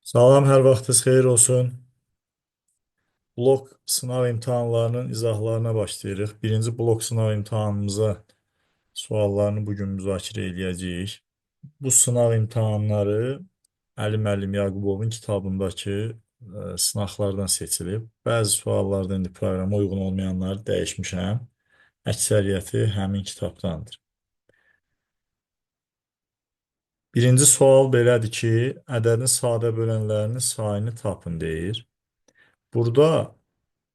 Salam, hər vaxtınız xeyir olsun. Blok sınav imtahanlarının izahlarına başlayırıq. Birinci blok sınav imtahanımıza suallarını bugün müzakirə edəcəyik. Bu sınav imtahanları Əli müəllim Yaqubovun kitabındakı sınaqlardan seçilib. Bəzi suallarda indi proqrama uyğun olmayanları dəyişmişəm. Əksəriyyəti həmin kitabdandır. Birinci sual belədir ki, ədədin sadə bölənlərinin sayını tapın deyir. Burada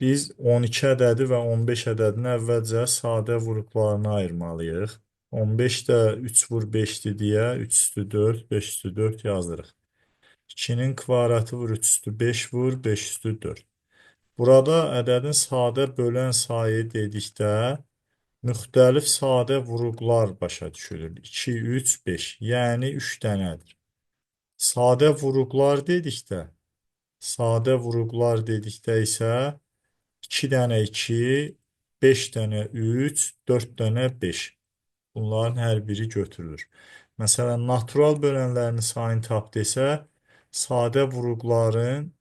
biz 12 ədədi və 15 ədədini əvvəlcə sadə vurğularına ayırmalıyıq. 15 də 3 vur 5-dir deyə 3 üstü 4, 5 üstü 4 yazırıq. 2-nin kvadratı vur 3 üstü 5 vur 5 üstü 4. Burada ədədin sadə bölən sayı dedikdə müxtəlif sadə vurğular başa düşülür. 2, 3, 5, yəni 3 dənədir. Sadə vurğular dedikdə isə 2 dənə 2, 5 dənə 3, 4 dənə 5. Bunların hər biri götürülür. Məsələn, natural bölənlərin sayını tap desə, sadə vuruqların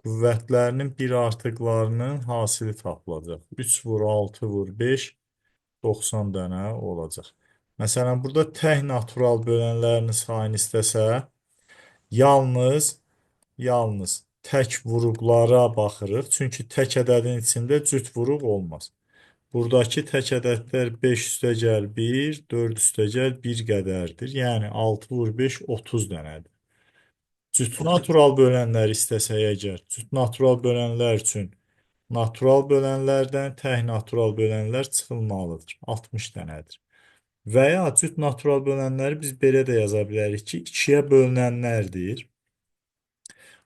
qüvvətlərinin bir artıqlarının hasili tapılacaq. 3 vur 6 vur 5, 90 dənə olacaq. Məsələn, burada tək natural bölənlərin sayını istəsə, yalnız tək vuruqlara baxırıq. Çünki tək ədədin içində cüt vuruq olmaz. Buradakı tək ədədlər 5 üstəgəl 1, 4 üstəgəl 1 qədərdir. Yəni 6 vur 5, 30 dənədir. Cüt natural bölənlər istəsək əgər, cüt natural bölənlər üçün natural bölənlərdən tək natural bölənlər çıxılmalıdır. 60 dənədir. Və ya cüt natural bölənləri biz belə də yaza bilərik ki, 2-yə bölünənlərdir.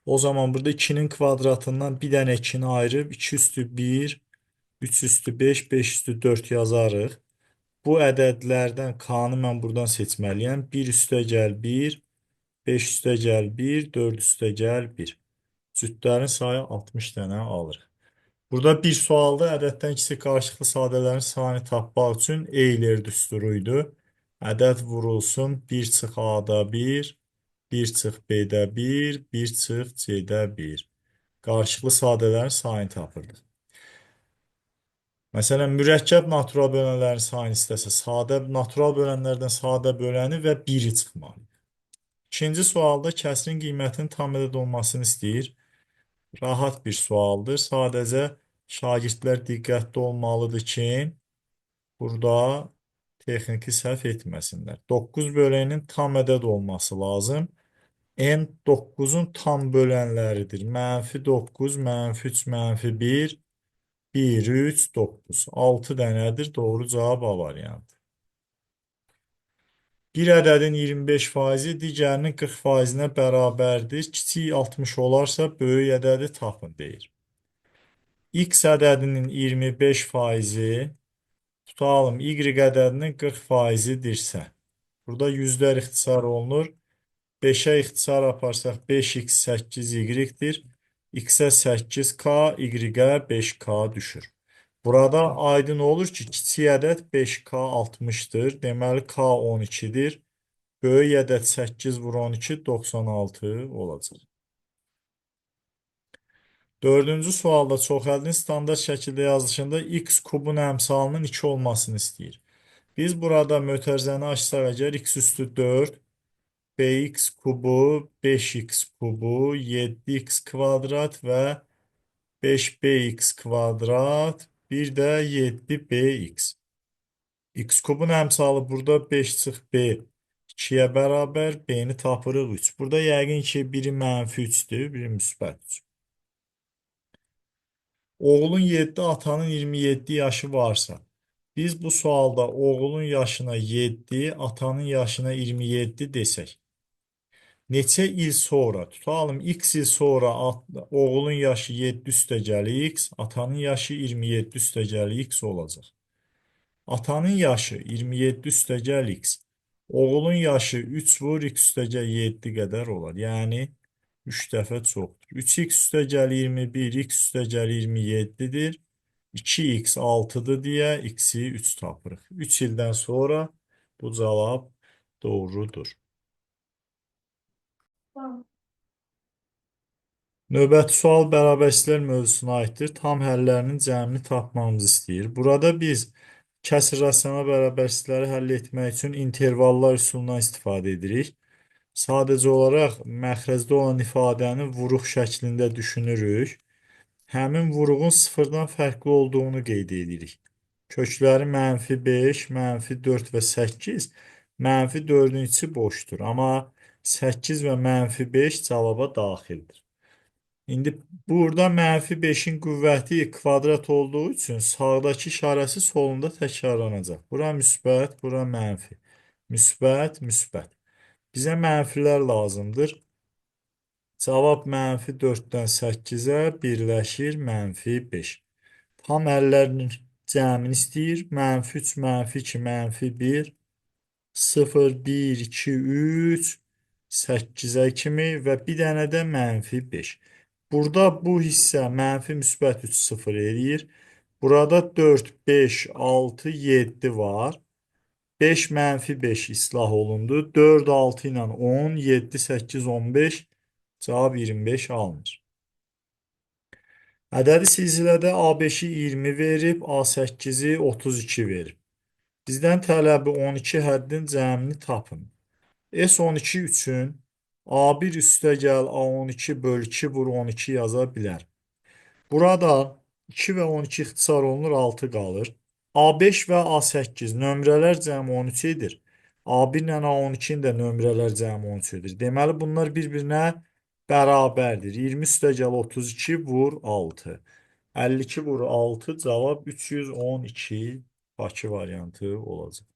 O zaman burada 2-nin kvadratından bir dənə 2-ni ayırıb 2 üstü 1, 3 üstü 5, 5 üstü 4 yazarıq. Bu ədədlərdən K-nı mən buradan seçməliyəm. 1 üstəgəl 1, 5 üstəgəl 1, 4 üstəgəl 1. Cütlərin sayı 60 dənə alırıq. Burada bir sualda ədəddən kiçik qarşılıqlı sadələrin sayını tapmaq üçün Euler düsturu idi. Ədəd vurulsun 1 çıx A-da 1, 1 çıx B-də 1, 1 çıx C-də 1. Qarşılıqlı sadələrin sayını tapırdıq. Məsələn, mürəkkəb natural bölənlərin sayını istəsə, natural bölənlərdən sadə böləni və 1-i çıxmalıyıq. İkinci sualda kəsrin qiymətinin tam ədəd olmasını istəyir. Rahat bir sualdır. Sadəcə şagirdlər diqqətli olmalıdır ki, burada texniki səhv etməsinlər. 9 böləyinin tam ədəd olması lazım. N 9-un tam bölənləridir. -9, -3, -1, 1, 3, 9. 6 dənədir. Doğru cavab A variantı. Bir ədədin 25%-i digərinin 40%-nə bərabərdir. Kiçik 60 olarsa böyük ədədi tapın deyir. X ədədinin 25%-i tutalım Y ədədinin 40%-dirsə. Burada yüzlər ixtisar olunur. 5'e ixtisar aparsaq 5x 8y-dir. X-ə 8k, Y-ə 5k düşür. Burada aydın olur ki, kiçik ədəd 5k 60-dır. Deməli k 12-dir. Böyük ədəd 8 vur 12 96 olacaq. Dördüncü sualda çoxəldin standart şəkildə yazılışında x kubun əmsalının 2 olmasını istəyir. Biz burada mötərizəni açsaq əgər x üstü 4, bx kubu, 5x kubu, 7x kvadrat və 5bx kvadrat, bir də 7bx. X kubun əmsalı burada 5 çıx b 2-yə bərabər, b-ni tapırıq 3. Burada yəqin ki, biri -3-dür, biri müsbət 3. Oğlun 7, atanın 27 yaşı varsa, biz bu sualda oğlun yaşına 7, atanın yaşına 27 desək, neçə il sonra, tutalım x il sonra oğlun yaşı 7 üstəgəl x, atanın yaşı 27 üstəgəl x olacaq. Atanın yaşı 27 üstəgəl x, oğlun yaşı 3 vur x üstəgəl 7 qədər olar. Yəni 3 dəfə çoxdur. 3x üstəgəl 21, x üstəgəl 27-dir. 2x 6-dır deyə x-i 3 tapırıq. 3 ildən sonra bu cavab doğrudur. Növbəti sual bərabərçilər mövzusuna aiddir. Tam həllərinin cəmini tapmamızı istəyir. Burada biz kəsr rasional bərabərçilikləri həll etmək üçün intervallar üsulundan istifadə edirik. Sadəcə olaraq məxrəcdə olan ifadəni vuruq şəklində düşünürük. Həmin vuruğun sıfırdan fərqli olduğunu qeyd edirik. Kökləri -5, -4 və 8, -4-ün içi boşdur. Amma 8 və -5 cavaba daxildir. İndi burada -5-in qüvvəti kvadrat olduğu üçün sağdakı işarəsi solunda təkrarlanacaq. Bura müsbət, bura mənfi. Müsbət, müsbət. Bizə mənfilər lazımdır. Cavab -4-dən 8-ə birləşir -5. Tam əllərinin cəmini istəyir. -3, -2, -1, 0, 1, 2, 3, 8-ə kimi və bir dənə də -5. Burada bu hissə mənfi müsbət 3 0 eləyir. Burada 4, 5, 6, 7 var. 5 -5 islah olundu. 4, 6 ilə 10, 7, 8, 15. Cavab 25 alınır. Ədədi silsilədə A5-i 20 verib, A8-i 32 verib. Bizdən tələbi 12 həddin cəmini tapın. S12 üçün A1 üstəgəl A12 böl 2 vur 12 yaza bilər. Burada 2 və 12 ixtisar olunur, 6 qalır. A5 və A8 nömrələr cəmi 13 edir. A1 ilə A12-nin də nömrələr cəmi 13 edir. Deməli, bunlar bir-birinə bərabərdir. 20 üstəgəl 32 vur 6. 52 vur 6 cavab 312 Bakı variantı olacaq.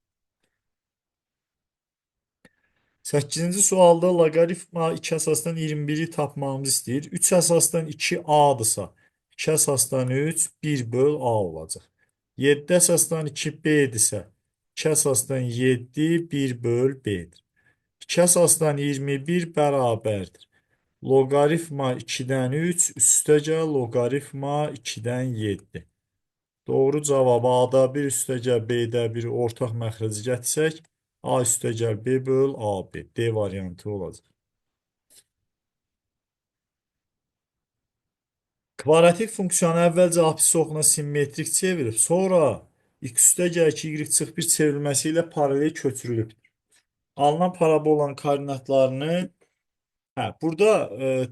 8-ci sualda loqaritma 2 əsasdan 21-i tapmamızı istəyir. 3 əsasdan 2a-dırsa, 2 əsasdan 3 1 böl a olacaq. 7 əsasdan 2b-dirsə, 2 əsasdan 7 1 böl b-dir. 2 əsasdan 21 bərabərdir. Loqaritma 2-dən 3 üstəgəl loqaritma 2-dən 7. Doğru cavab A-da 1 üstəgəl B-də 1 ortaq məxrəci gətirsək, A üstəgəl B böl AB. D variantı olacaq. Kvadratik funksiyonu əvvəlcə apsis oxuna simmetrik çevirib, sonra x üstəgəl 2 y çıx 1 çevrilməsi ilə paralel köçürülübdür. Alınan parabolanın koordinatlarını burada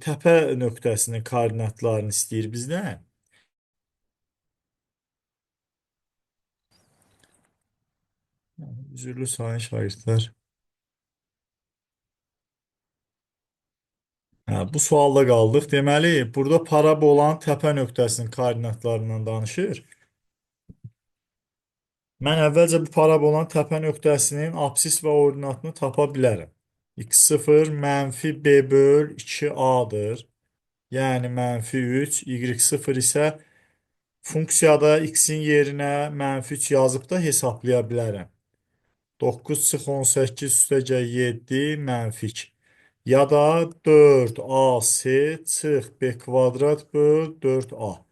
təpə nöqtəsinin koordinatlarını istəyir bizdən. Üzürlü sayın şagirdlər. Bu sualda qaldıq. Deməli, burada parabolanın təpə nöqtəsinin koordinatlarından danışır. Mən əvvəlcə bu parabolanın təpə nöqtəsinin apsis və ordinatını tapa bilərəm. x0 mənfi b böl 2a-dır. Yəni mənfi 3. y0 isə funksiyada x-in yerinə mənfi 3 yazıb da hesablaya bilərəm. 9 çıx 18 üstəgəl 7 mənfi 2. Ya da 4ac çıx b kvadrat böl 4a.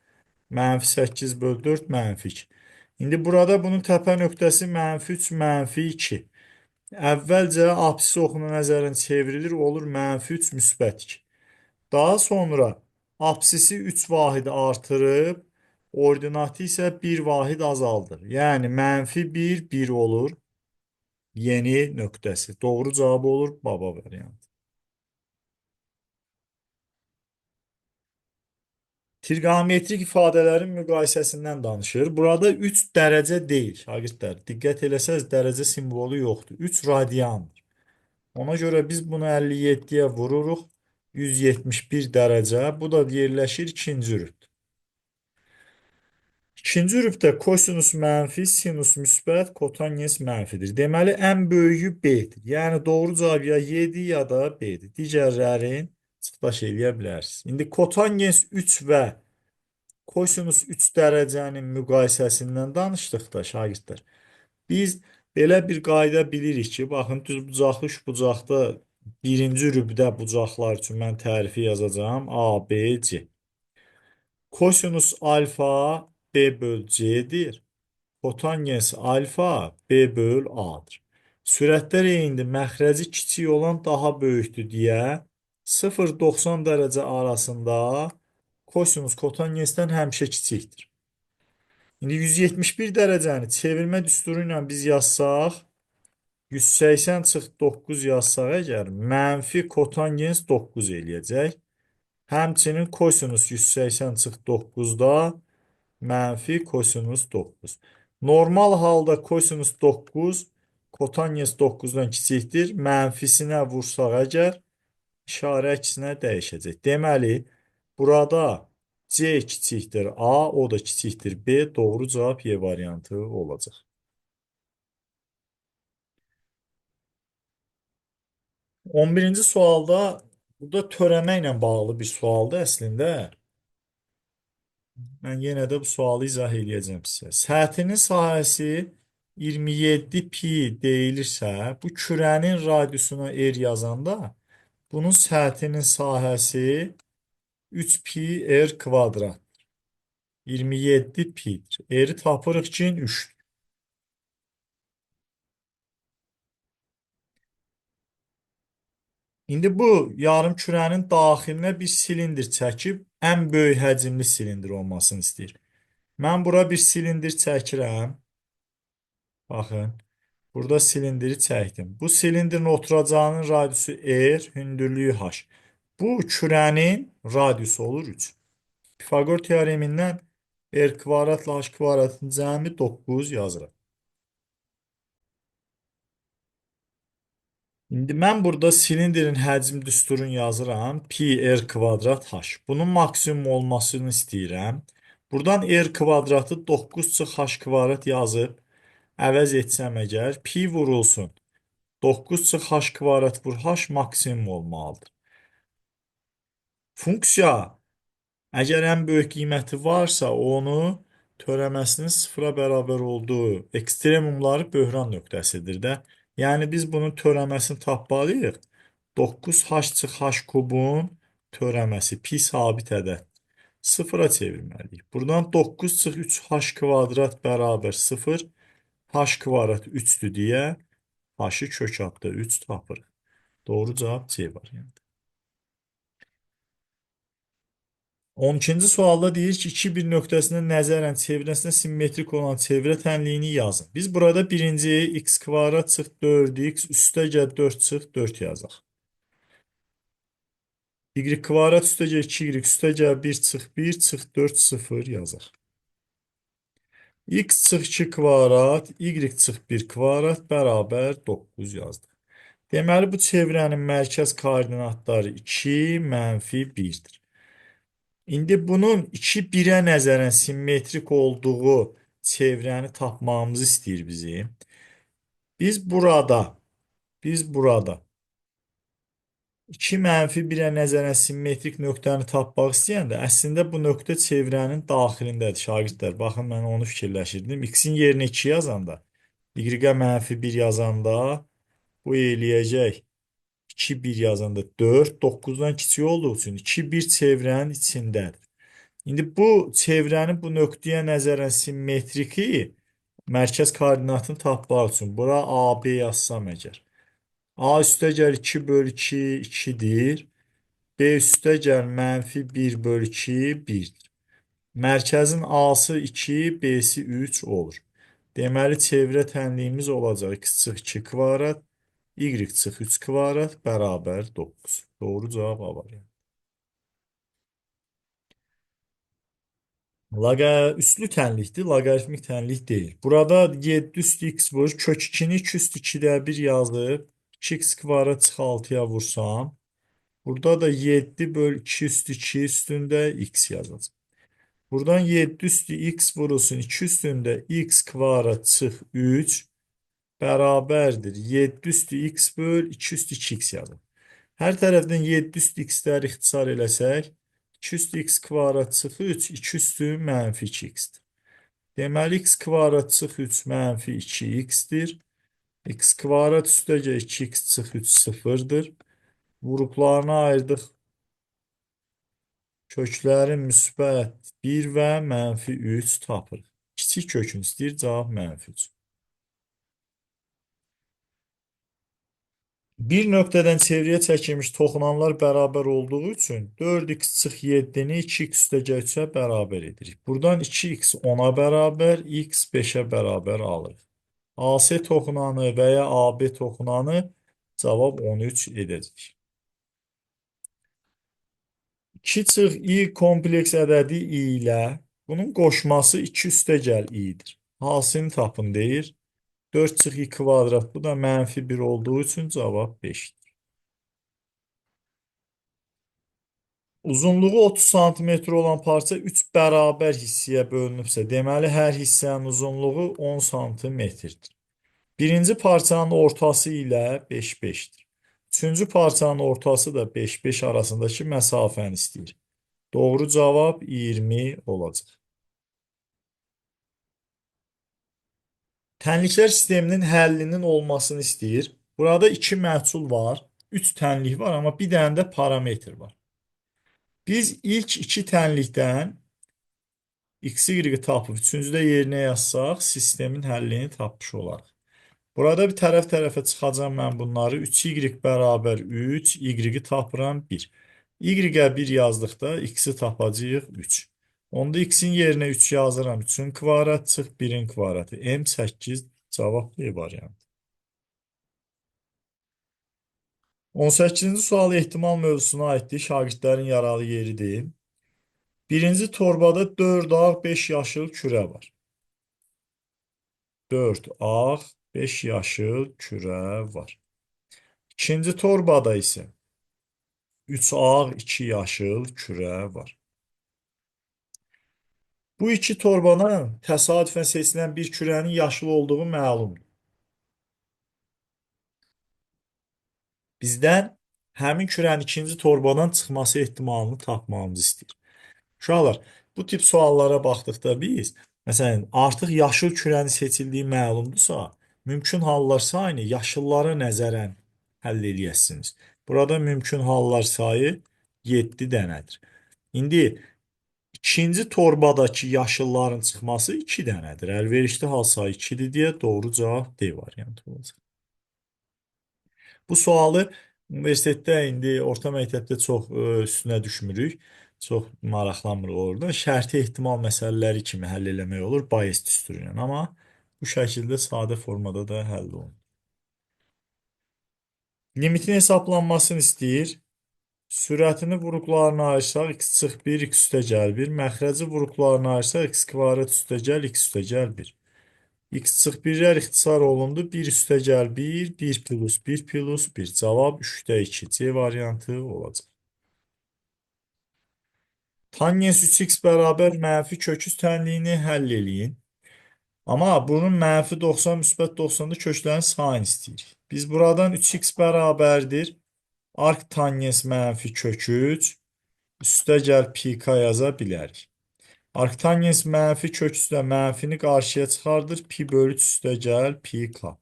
Mənfi 8 böl 4 mənfi 2. İndi burada bunun təpə nöqtəsi mənfi 3 mənfi 2. Əvvəlcə apsis oxuna nəzərən çevrilir, olur mənfi 3 müsbət 2. Daha sonra apsisi 3 vahid artırıb, ordinatı isə 1 vahid azaldır. Yəni mənfi 1 1 olur. Yeni nöqtəsi. Doğru cavab olur baba variantı. Trigonometrik ifadələrin müqayisəsindən danışır. Burada 3 dərəcə deyil. Şagirdlər, diqqət eləsəz dərəcə simvolu yoxdur. 3 radiandır. Ona görə biz bunu 57-yə vururuq. 171 dərəcə. Bu da yerləşir ikinci rübdə. İkinci rübdə kosinus mənfi, sinus müsbət, kotangens mənfidir. Deməli, ən böyüyü B-dir. Yəni, doğru cavab ya 7 ya da B-dir. Digərlərin çıxdaş eləyə bilərsiniz. İndi kotangens 3 və kosinus 3 dərəcənin müqayisəsindən danışdıqda, şagirdlər, biz belə bir qayda bilirik ki, baxın, düz bucaqlı üç bucaqda birinci rübdə bucaqlar üçün mən tərifi yazacağım. A, B, C. Kosinus alfa B böl C'dir. Kotangens alfa B böl A'dır. Sürətlər eynidir. Məxrəci kiçik olan daha böyükdür deyə 0-90 dərəcə arasında kosinus kotangesdən həmişə kiçikdir. İndi 171 dərəcəni çevirmə düsturu ilə biz yazsaq, 180 çıx 9 yazsaq əgər, mənfi kotangens 9 eləyəcək. Həmçinin kosinus 180 çıx 9-da mənfi kosinus 9. Normal halda kosinus 9 kotangens 9-dan kiçikdir. Mənfisinə vursaq əgər, işarə əksinə dəyişəcək. Deməli, burada C kiçikdir A, o da kiçikdir B. Doğru cavab Y variantı olacaq. 11-ci sualda, burada törəmə ilə bağlı bir sualdır əslində. Mən yenə də bu sualı izah edəcəm sizə. Səthinin sahəsi 27 pi deyilirsə, bu kürənin radiusuna R yazanda, bunun səthinin sahəsi 3 pi R kvadrat. 27 pidir. R'i tapırıq ki, 3'dür. İndi bu yarım kürənin daxilinə bir silindr çəkib, ən böyük həcmli silindr olmasını istəyir. Mən bura bir silindr çəkirəm. Baxın, burada silindri çəkdim. Bu silindrin oturacağının radiusu R, hündürlüyü H. Bu kürənin radiusu olur 3. Pifagor teoremindən R kvadratla H kvadratın cəmi 9 yazırıq. İndi mən burada silindrin həcm düsturunu yazıram. Pi R kvadrat H. Bunun maksimum olmasını istəyirəm. Buradan R kvadratı 9 çıx H kvadrat yazıb əvəz etsəm əgər, pi vurulsun. 9 çıx H kvadrat vur H maksimum olmalıdır. Funksiya əgər ən böyük qiyməti varsa, onu törəməsinin sıfıra bərabər olduğu ekstremumları böhran nöqtəsidir də. Yəni biz bunun törəməsini tapmalıyıq. 9h çıx h kubun törəməsi pi sabit ədəd. Sıfıra çevirməliyik. Buradan 9 çıx 3h kvadrat bərabər 0. H kvadrat 3'dür deyə h'ı kök altda 3 tapırıq. Doğru cavab C variantı. 12-ci sualda deyir ki, 2-1 nöqtəsində nəzərən çevrəsinə simmetrik olan çevrə tənliyini yazın. Biz burada birinci x kvadrat çıx 4x üstəgəl 4 çıx 4 yazaq. Y kvadrat üstəgəl 2y üstəgəl 1 çıx 1 çıx 4 0 yazaq. X çıx 2 kvadrat, y çıx 1 kvadrat bərabər 9 yazdıq. Deməli, bu çevrənin mərkəz koordinatları 2, mənfi 1'dir. İndi bunun 2-1'ə nəzərən simmetrik olduğu çevrəni tapmamızı istəyir bizi. Biz burada 2 mənfi 1'ə nəzərən simmetrik nöqtəni tapmaq istəyəndə, əslində bu nöqtə çevrənin daxilindədir, şagirdlər. Baxın, mən onu fikirləşirdim. X-in yerinə 2 yazanda, Y-ə mənfi 1 yazanda, bu eləyəcək 2-1 yazanda 4, 9'dan kiçik olduğu üçün 2-1 çevrənin içindədir. İndi bu çevrənin bu nöqtəyə nəzərən simmetriki mərkəz koordinatını tapmaq üçün bura AB yazsam əgər. A üstəgəl 2 bölü 2 2'dir. B üstəgəl mənfi 1 bölü 2 1'dir. Mərkəzin A'sı 2, B'si 3 olur. Deməli, çevrə tənliyimiz olacaq x çıx 2 kvadrat, y çıx 3 kvadrat bərabər 9. Doğru cavab A variantı. Üslü tənlikdir, loqaritmik tənlik deyil. Burada 7 üstü x vur, kök 2'ni 2 üstü 2'də 1 yazıb, 2x kvadrat çıx 6'ya vursam, burada da 7 böl 2 üstü 2 üstündə x yazacaq. Buradan 7 üstü x vurulsun, 2 üstündə x kvadrat çıx 3 bərabərdir. 7 üstü x böl 2 üstü 2x yazaq. Hər tərəfdən 7 üstü x-ləri ixtisar eləsək, 2 üstü x kvadrat çıx 3, 2 üstü mənfi 2x'dir. Deməli, x kvadrat çıx 3 mənfi 2x'dir. X kvadrat üstəgə 2x çıx 3 sıfırdır. Vuruqlarına ayırdıq. Köklərin müsbət 1 və mənfi 3 tapırıq. Kiçik kökün istəyir, cavab mənfi 3. Bir nöqtədən çevrəyə çəkilmiş toxunanlar bərabər olduğu üçün 4x çıx 7-ni 2x üstəgəl 3-ə bərabər edirik. Buradan 2x 10-a bərabər, x 5-ə bərabər alırıq. AC toxunanı və ya AB toxunanı cavab 13 edəcək. 2 çıx i kompleks ədədi i ilə bunun qoşması 2 üstəgəl i-dir. Hasını tapın deyir. 4 çıx i kvadrat, bu da mənfi 1 olduğu üçün cavab 5-dir. Uzunluğu 30 santimetr olan parça 3 bərabər hissəyə bölünübsə, deməli hər hissənin uzunluğu 10 santimetrdir. Birinci parçanın ortası ilə 5-5'dir. Üçüncü parçanın ortası da 5-5 arasındakı məsafəni istəyir. Doğru cavab 20 olacaq. Tənliklər sisteminin həllinin olmasını istəyir. Burada 2 məhsul var, 3 tənlik var, amma bir dənə də parametr var. Biz ilk 2 tənlikdən x, y tapıb üçüncüdə yerinə yazsaq, sistemin həllini tapmış olarıq. Burada bir tərəf-tərəfə çıxacam mən bunları. 3y bərabər 3, y-i tapıram 1. Y-ə 1 yazdıqda x-i tapacağıq 3. Onda x-in yerinə 3 yazıram. 3-ün kvadrat çıx 1-in kvadratı. M8 cavab D variantı. 18-ci sual ehtimal mövzusuna aiddir. Şagirdlərin yaralı yeridir. Birinci torbada 4 ağ 5 yaşıl kürə var. 4 ağ 5 yaşıl kürə var. İkinci torbada isə 3 ağ 2 yaşıl kürə var. Bu iki torbadan təsadüfən seçilən bir kürənin yaşıl olduğu məlumdur. Bizdən həmin kürənin ikinci torbadan çıxması ehtimalını tapmamızı istəyir. Uşaqlar, bu tip suallara baxdıqda biz, məsələn, artıq yaşıl kürənin seçildiyi məlumdursa, mümkün hallar sayını yaşıllara nəzərən həll eləyəsiniz. Burada mümkün hallar sayı 7 dənədir. İndi ikinci torbadakı yaşılların çıxması 2 dənədir. Əlverişli hal sayı 2-dir deyə doğru cavab D variantı olacaq. Bu sualı universitetdə indi orta məktəbdə çox üstünə düşmürük. Çox maraqlanmırıq orada. Şərti ehtimal məsələləri kimi həll eləmək olur Bayes düsturu ilə. Amma bu şəkildə sadə formada da həll olunur. Limitin hesablanmasını istəyir. Sürətini vuruqlarına ayırsaq x çıx 1, x üstəgəl 1. Məxrəci vuruqlarına ayırsaq x kvadrat üstəgəl x üstəgəl 1. X çıx 1'lər ixtisar olundu. 1 üstəgəl 1, 1 plus 1 plus 1. Cavab 3'də 2. C variantı olacaq. Tangens 3x bərabər mənfi köküz tənliyini həll eləyin. Amma bunun mənfi 90, müsbət 90'da köklərin sayını istəyirik. Biz buradan 3x bərabərdir. Arc tangens mənfi kök 3 üstəgəl pi k yaza bilərik. Arctangens mənfi kök üstə mənfini qarşıya çıxardır. Pi bölü 3 üstəgəl pi k.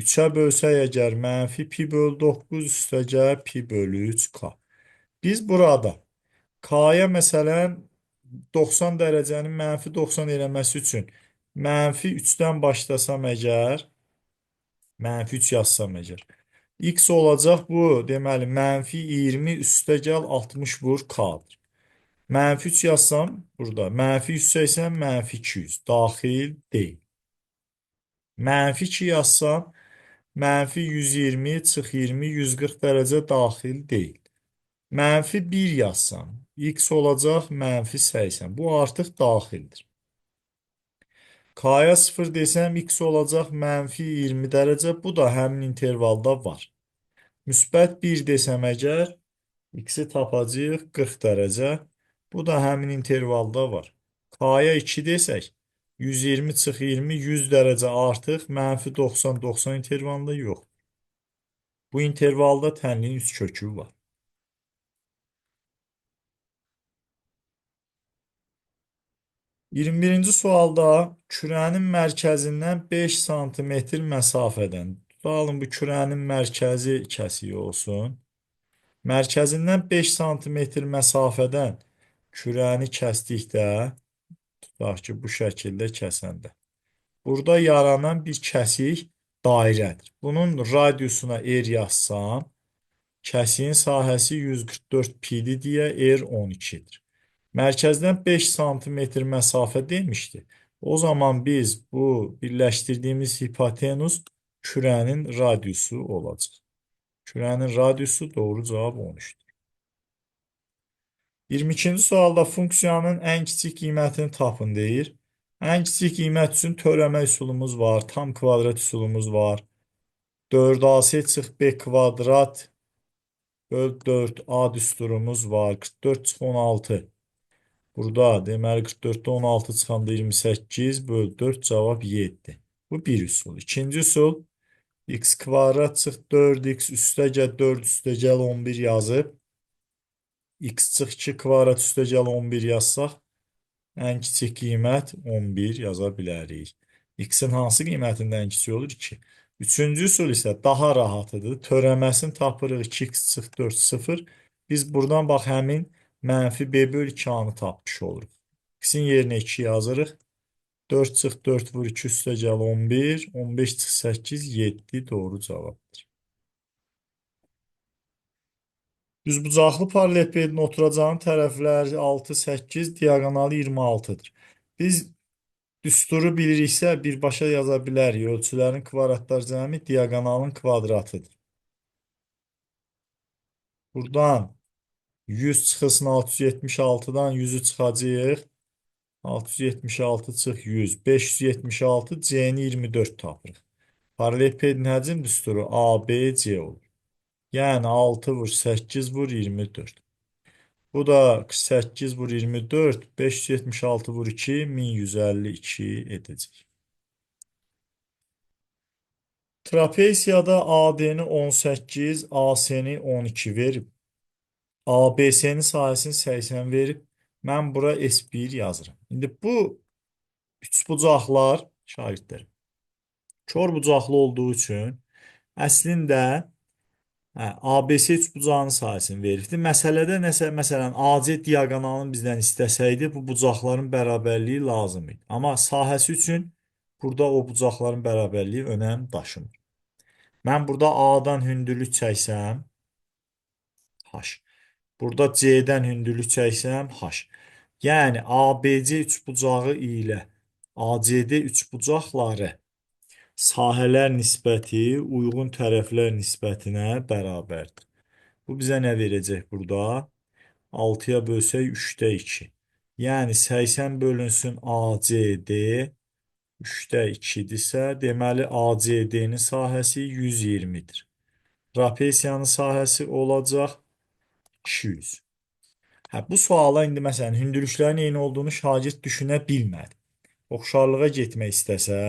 3'ə bölsək əgər mənfi pi bölü 9 üstəgəl pi bölü 3 k. Biz burada k'ya məsələn 90 dərəcənin mənfi 90 eləməsi üçün mənfi 3'dən başlasam əgər, mənfi 3 yazsam əgər, x olacaq bu, deməli mənfi 20 üstəgəl 60 vur k'dır. Mənfi 3 yazsam burada. Mənfi 180, mənfi 200. Daxil deyil. Mənfi 2 yazsam mənfi 120, çıx 20, 140 dərəcə daxil deyil. Mənfi 1 yazsam x olacaq mənfi 80. Bu artıq daxildir. K'ya 0 desəm x olacaq mənfi 20 dərəcə. Bu da həmin intervalda var. Müsbət 1 desəm əgər x-i tapacağıq 40 dərəcə. Bu da həmin intervalda var. K'ya 2 desək, 120 çıx 20, 100 dərəcə artıq, mənfi 90, 90 intervalında yox. Bu intervalda tənliyin 3 kökü var. 21-ci sualda kürənin mərkəzindən 5 sm məsafədən, tutalım bu kürənin mərkəzi kəsiyi olsun. Mərkəzindən 5 sm məsafədən kürəni kəsdikdə, tutaq ki, bu şəkildə kəsəndə. Burada yaranan bir kəsik dairədir. Bunun radiusuna R yazsam, kəsiyin sahəsi 144 pi'dir deyə R 12'dir. Mərkəzdən 5 santimetr məsafə demişdi. O zaman biz bu birləşdirdiyimiz hipotenuz kürənin radiusu olacaq. Kürənin radiusu doğru cavab 13'dür. 22-ci sualda funksiyanın ən kiçik qiymətini tapın deyir. Ən kiçik qiymət üçün törəmə üsulumuz var, tam kvadrat üsulumuz var. 4ac çıx b kvadrat böl 4a düsturumuz var. 44 çıx 16. Burada deməli 44'te 16 çıxanda 28 böl 4 cavab 7. Bu bir üsul. İkinci üsul x kvadrat çıx 4x üstəgəl 4 üstəgəl 11 yazıb x çıx 2 kvadrat üstəgəl 11 yazsaq ən kiçik qiymət 11 yaza bilərik. X-in hansı qiymətindən kiçik olur? 2. Üçüncü üsul isə daha rahatıdır. Törəməsini tapırıq 2x çıx 4 0. Biz buradan bax həmin mənfi b böl 2-anı tapmış oluruq. X-in yerinə 2 yazırıq. 4 çıx 4 vur 2 üstəgəl 11. 15 çıx 8 7 doğru cavabdır. Düzbucaqlı paralellepipedin oturacağın tərəflər 6 8 diaqonalı 26'dır. Biz düsturu biliriksə birbaşa yaza bilərik. Ölçülərin kvadratlar cəmi diaqonalın kvadratıdır. Buradan 100 çıxılsın 676'dan 100'ü çıxacaq. 676 çıx 100. 576 C'ni 24 tapırıq. Paralellepipedin həcm düsturu ABC olur. Yəni 6 vur 8 vur 24. Bu da 48 vur 24. 576 vur 2 1152 edəcək. Trapeziyada AD'ni 18, AS'ni 12 verib. ABS'nin sahəsini 80 verib. Mən bura S1 yazıram. İndi bu üçbucaqlar şagirdlər körbucaqlı olduğu üçün əslində ABC üçbucağının sahəsini veribdi. Məsələdə nəsə, məsələn, AC diaqonalını bizdən istəsəydi, bu bucaqların bərabərliyi lazım idi. Amma sahəsi üçün burada o bucaqların bərabərliyi önəm daşımır. Mən burada A-dan hündürlük çəksəm, H. Burada C-dən hündürlük çəksəm, H. Yəni, ABC üçbucağı ilə ACD üçbucaqları sahələr nisbəti uyğun tərəflər nisbətinə bərabərdir. Bu bizə nə verəcək burada? 6'ya bölsək 3'də 2. Yəni 80 bölünsün ACD 3'də 2'dirsə, deməli ACD-nin sahəsi 120'dir. Trapeziyanın sahəsi olacaq 200. Bu suala indi məsələn hündürlüklərin eyni olduğunu şagird düşünə bilmədi. Oxşarlığa getmək istəsə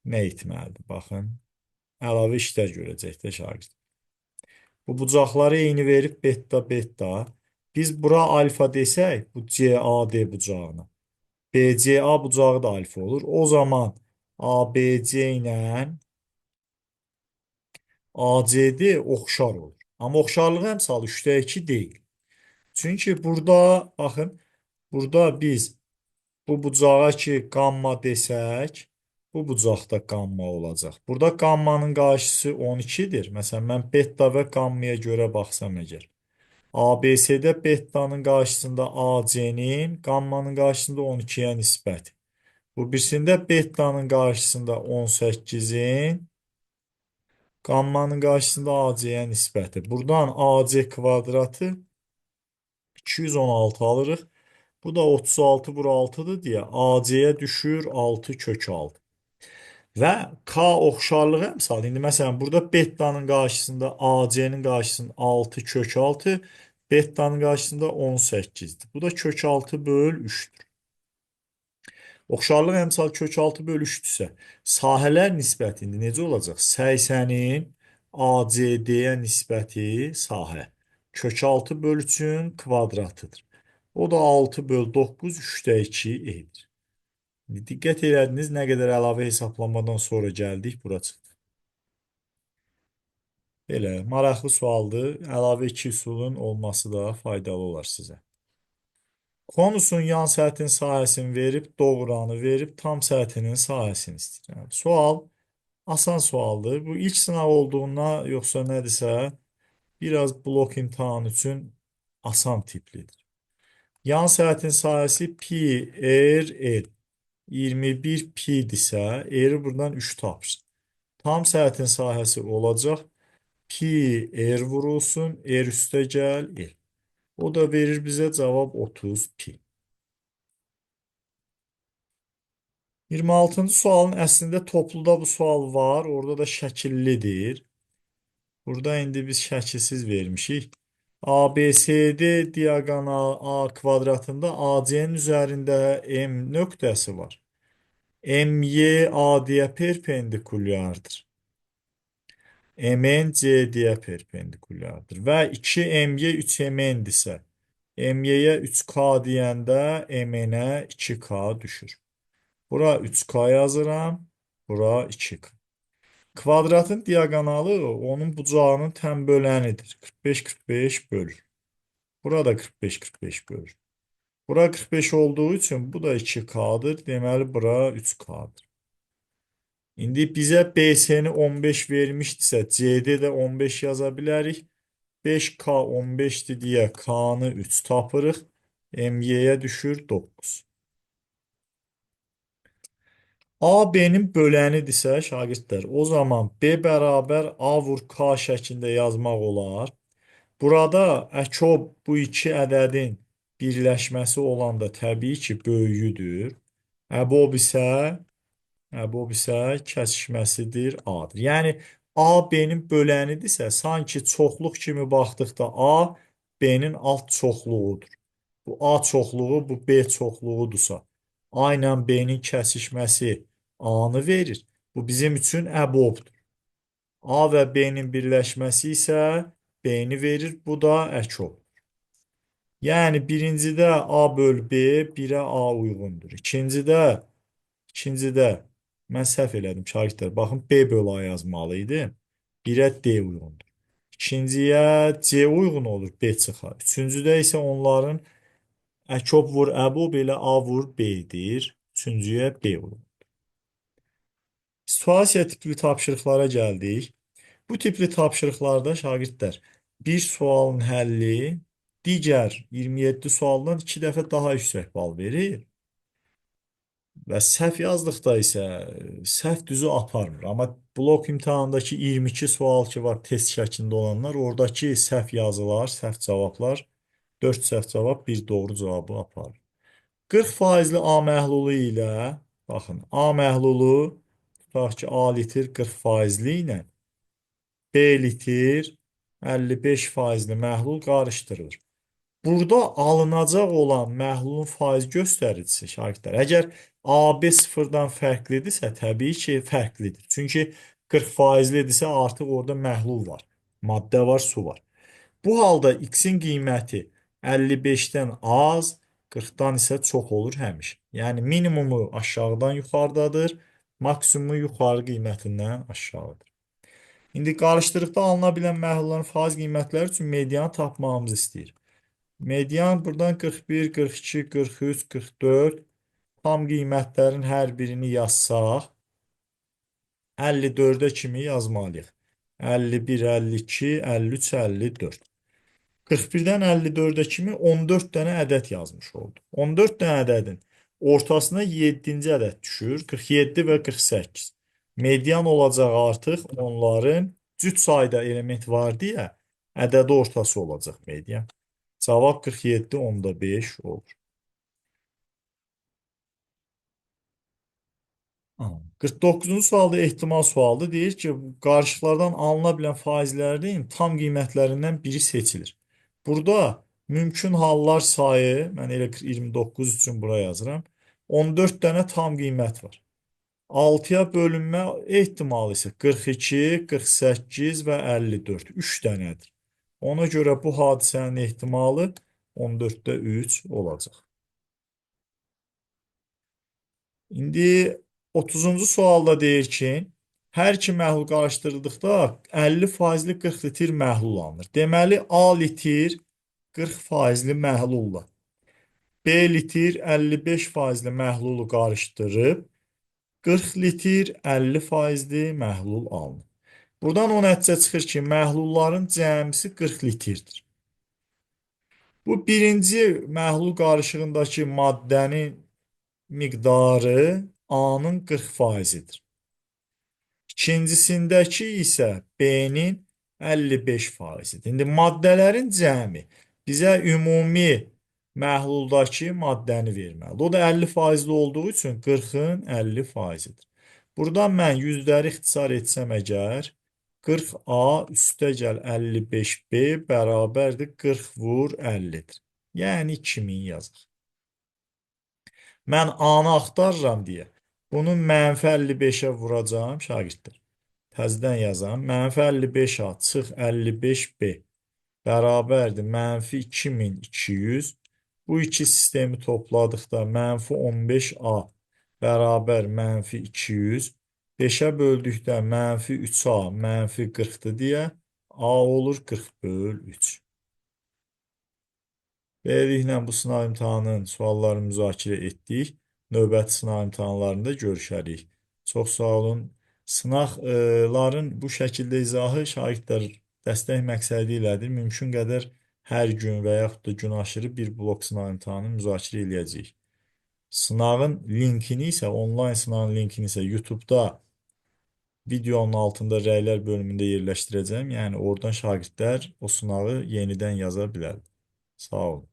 nə etməlidir? Baxın, əlavə işlər görəcək də şagird. Bu bucaqları eyni verib beta beta. Biz bura alfa desək, bu CAD bucağına. BCA bucağı da alfa olur. O zaman ABC ilə ACD oxşar olur. Amma oxşarlığı əmsalı 3'də 2 deyil. Çünki burada, baxın, burada biz bu bucağa ki qamma desək, bu bucaqda qamma olacaq. Burada qammanın qarşısı 12'dir. Məsələn, mən beta və qammaya görə baxsam əgər. ABC'də betanın qarşısında AC-nin, qammanın qarşısında 12'yə nisbəti. Bu birisində betanın qarşısında 18'in, qammanın qarşısında AC-yə nisbəti. Buradan AC kvadratı 216 alırıq. Bu da 36 bura 6'dır deyə AC-yə düşür 6 kök 6. Və K oxşarlığı əmsalı. İndi məsələn burada betanın qarşısında AC-nin qarşısında 6 kök 6, betanın qarşısında 18'dir. Bu da kök 6 böl 3'dür. Oxşarlıq əmsal kök 6 böl 3'dürsə, sahələr nisbəti indi necə olacaq? 80'in ACD-yə nisbəti sahə. Kök 6 böl 3'ün kvadratıdır. O da 6 böl 9 3'də 2 edir. Diqqət elədiniz, nə qədər əlavə hesablamadan sonra gəldik, bura çıxdı. Belə, maraqlı sualdır. Əlavə 2 üsulun olması da faydalı olar sizə. Konusun yan səthinin sahəsini verib, doğranı verib, tam səthinin sahəsini istəyir. Sual, asan sualdır. Bu ilk sınav olduğuna yoxsa nədirsə, biraz blok imtahanı üçün asan tiplidir. Yan səhətin sahəsi pi r l 21 pi-dirsə, r buradan 3 tapırsan. Tam səhətin sahəsi olacaq pi r vurulsun, r üstə gəl l. O da verir bizə cavab 30 pi. 26-cı sualın əslində topluda bu sual var, orada da şəkillidir. Burada indi biz şəkilsiz vermişik. ABCD diagonal A kvadratında AC-nin üzərində M nöqtəsi var. MY AD-yə perpendikulyardır. MN CD-yə perpendikulyardır. Və 2MY 3MN-dirsə, MY-yə 3K deyəndə MN-ə 2K düşür. Bura 3K yazıram, bura 2K. Kvadratın diagonalı onun bucağının təm bölənidir. 45-45 bölür. Burada 45-45 bölür. Bura 45 olduğu üçün bu da 2K'dır. Deməli bura 3K'dır. İndi bizə BC-ni 15 vermişdirsə, CD də 15 yaza bilərik. 5K 15-dir deyə K-nı 3 tapırıq. MY-yə düşür 9. A B-nin bölənidirsə şagirdlər, o zaman B bərabər A vur K şəklində yazmaq olar. Burada əkob bu iki ədədin birləşməsi olanda təbii ki, böyüyüdür. Əbob isə kəsişməsidir A-dır. Yəni A B-nin bölənidirsə, sanki çoxluq kimi baxdıqda A B-nin alt çoxluğudur. Bu A çoxluğu, bu B çoxluğudursa, A ilə B-nin kəsişməsi A-nı verir. Bu bizim üçün əbobdur. A və B-nin birləşməsi isə B-ni verir. Bu da əkob. Yəni birincidə A böl B 1-ə A uyğundur. İkincidə mən səhv elədim şagirdlər. Baxın B böl A yazmalı idi. 1-ə D uyğundur. İkinciyə C uyğun olur, B çıxar. Üçüncüdə isə onların əkob vur əbob elə A vur B-dir. Üçüncüyə B uyğun. Situasiya tipli tapşırıqlara gəldik. Bu tipli tapşırıqlarda şagirdlər bir sualın həlli digər 27 sualdan 2 dəfə daha yüksək bal verir. Və səhv yazdıqda isə səhv düzü aparmır. Amma blok imtahandakı 22 sual ki var test şəklində olanlar, oradakı səhv yazılar, səhv cavablar 4 səhv cavab, 1 doğru cavabı aparır. 40 faizli A məhlulu ilə, baxın, A məhlulu tutaq ki, A litr 40 faizli ilə B litr 55 faizli məhlul qarışdırılır. Burada alınacaq olan məhlulun faiz göstəricisi şagirdlər. Əgər AB sıfırdan fərqlidirsə, təbii ki, fərqlidir. Çünki 40 faizlidirsə, artıq orada məhlul var. Maddə var, su var. Bu halda X-in qiyməti 55-dən az, 40-dan isə çox olur həmişə. Yəni minimumu aşağıdan yuxarıdadır, maksimumu yuxarı qiymətindən aşağıdır. İndi qarışdırıqda alına bilən məhlulların faiz qiymətləri üçün medianı tapmağımızı istəyir. Median buradan 41, 42, 43, 44 tam qiymətlərin hər birini yazsaq 54-ə kimi yazmalıyıq. 51, 52, 53, 54. 41-dən 54-ə kimi 14 dənə ədəd yazmış oldu. 14 dənə ədədin ortasına 7-ci ədəd düşür. 47 və 48. Median olacaq artıq onların cüt sayda element var deyə ədədi ortası olacaq median. Cavab 47 onda 5 olur. 49-cu sualda ehtimal sualdır. Deyir ki, qarışıqlardan alına bilən faizlərin tam qiymətlərindən biri seçilir. Burada mümkün hallar sayı, mən elə 29 üçün bura yazıram. 14 dənə tam qiymət var. 6-ya bölünmə ehtimalı isə 42, 48 və 54. 3 dənədir. Ona görə bu hadisənin ehtimalı 14-də 3 olacaq. İndi 30-cu sualda deyir ki, hər iki məhlul qarışdırıldıqda 50 faizli 40 litr məhlul alınır. Deməli, A litr 40 faizli məhlulla B litr 55 faizli məhlulu qarışdırıb 40 litr 50%dir məhlul alınır. Buradan o nəticə çıxır ki, məhlulların cəmisi 40 litrdir. Bu birinci məhlul qarışığındakı maddənin miqdarı A-nın 40%-dir. İkincisindəki isə B-nin 55%-dir. İndi maddələrin cəmi bizə ümumi məhluldakı maddəni verməlidir. O da 50%li olduğu üçün 40-ın 50%-dir. Buradan mən yüzləri ixtisar etsəm əgər 40A üstəgəl 55B bərabərdir 40 vur 50-dir. Yəni 2000 yazıq. Mən A-nı axtarıram deyə bunu mənfi 55-ə vuracağım şagirdlər. Təzədən yazam. Mənfi 55A çıx 55B bərabərdir mənfi 2200. Bu iki sistemi topladıqda mənfi 15A bərabər mənfi 200. 5-ə böldükdə mənfi 3A mənfi 40-dır deyə A olur 40 böl 3. Beləliklə bu sınav imtahanının suallarını müzakirə etdik. Növbəti sınav imtahanlarında görüşərik. Çox sağ olun. Sınaqların bu şəkildə izahı şagirdlər dəstək məqsədi ilədir. Mümkün qədər hər gün və yaxud da gün aşırı bir blok sınav imtahanını müzakirə eləyəcəyik. Sınavın linkini isə, onlayn sınavın linkini isə YouTube-da videonun altında rəylər bölümündə yerləşdirəcəm. Yəni oradan şagirdlər o sınavı yenidən yaza bilər. Sağ olun.